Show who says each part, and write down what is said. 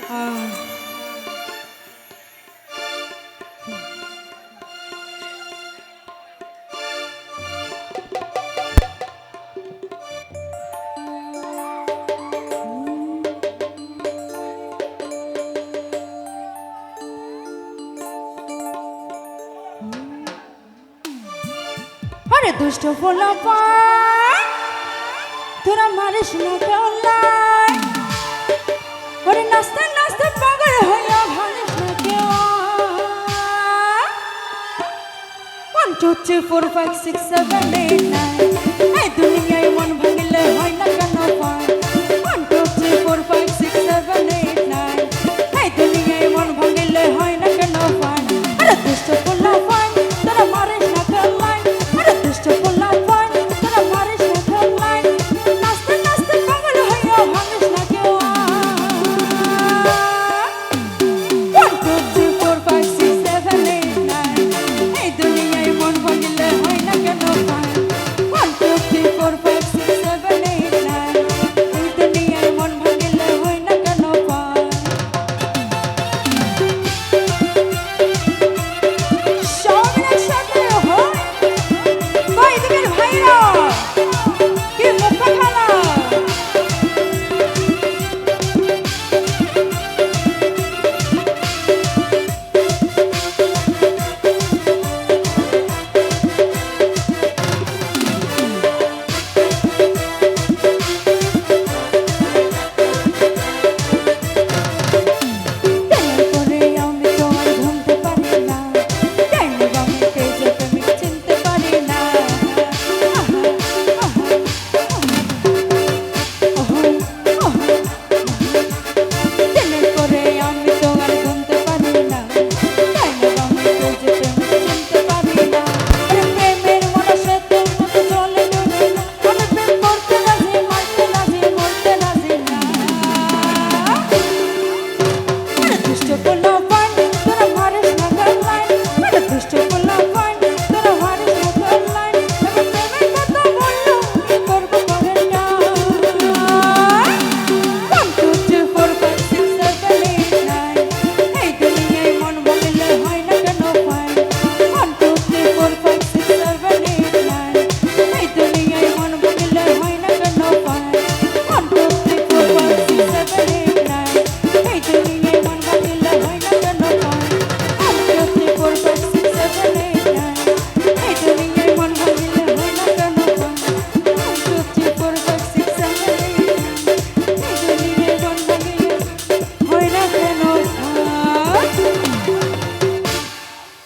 Speaker 1: আরে দুষ্ট ফোলা পায় তোরা মারিস না কেলাই, ওরে নাচতে নাচতে পাগল হইয়া ভালিস না কেউ। 1 2 3 4 5 6 7 8 9 এই দুনিয়ায় মন ভাঙিলে হয় না কেন পায়। 1 2 3 4 5 6 7 8 9 এই দুনিয়ায় মন ভাঙিলে হয় না কেন পায়। আরে দুষ্ট ফোলা পায় তোরা মারিস না কেলাই, আরে দুষ্ট ফোলা পায় তোরা মারিস না কেলাই, নাচতে নাচতে পাগল হইয়া ভালিস না কেউ। 1 2 3 4 5 6 7 8 9 এই দুনিয়ায় মন ভাঙিলে হয় না কেন পায়। 1 2 3 4 5 6 7 8 9 এই দুনিয়ায় মন ভাঙিলে হয় না কেন পায়। সবাই একসাথে হয় কই দিকের ভাইরা কি মুখ খালা। Just